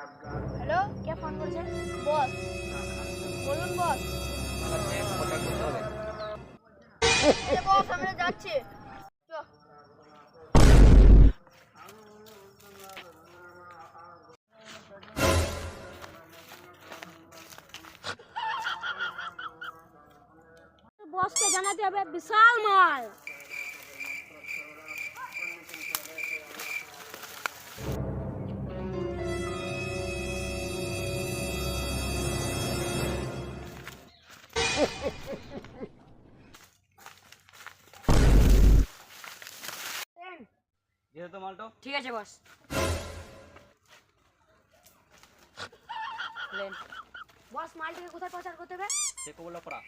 Hello, কে phone করেছেন? বস, বলুন বস। বস আমরা যাচ্ছি। বসকে জানাতে হবে বিশাল মাল। যেহেতু মালটা ঠিক আছে বস। বস মালটাকে কোথায় প্রচার করতে হবে? সে কবলা পড়া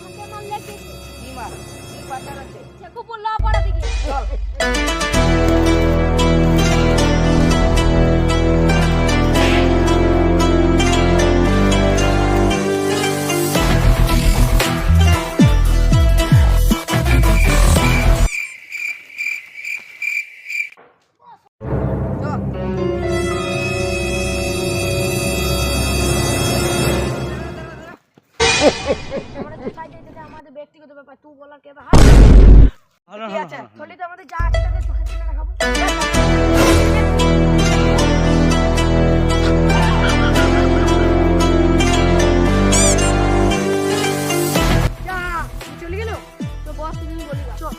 হাতে মাল লেগেছে। কি মাল কি পাচার আছে? সে কুপুল্লা পড়া দিকে চল। আমাদের ব্যক্তিগত ব্যাপার, তুই বলার কে বা? ঠিক আছে চলি তো আমাদের যা আছে তাদের চোখে কিনে দেখাবো। চলে গেল তো বস, তুমি বলি চল।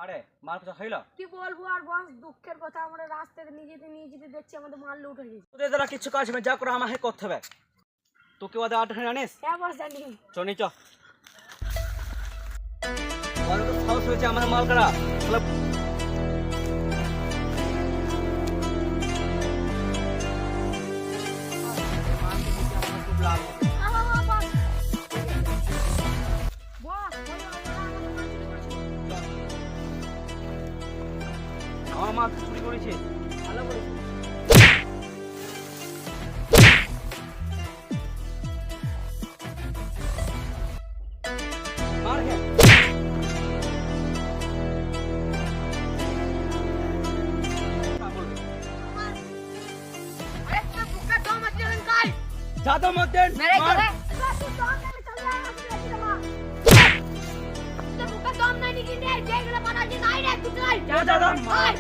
আরে মাল পয়সা হইল? কি বলবো আর বস, দুঃখের কথা, আমরা রাস্তাতে নিয়ে যেতে দেখছি আমাদের মাল লুট হয়ে গেছে। তোদের দ্বারা কিছু কাজ হবে যা করে আমাকে করতে হবে। তোকে ওদের আটখানে জানিস? হ্যাঁ বস জানি। চনি চ ওদের তো সাহস হয়েছে আমাদের মাল কারা। খুব লাভ আমার মাল চুরি করেছে। ভালো করেছে। মার হে ज्यादा मत दे मेरे मार। करे तू दम नहीं चल रहा है, तू बुका दम नहीं निकले, जेगला बना जी नहीं रे, तू चल क्या ज्यादा मार।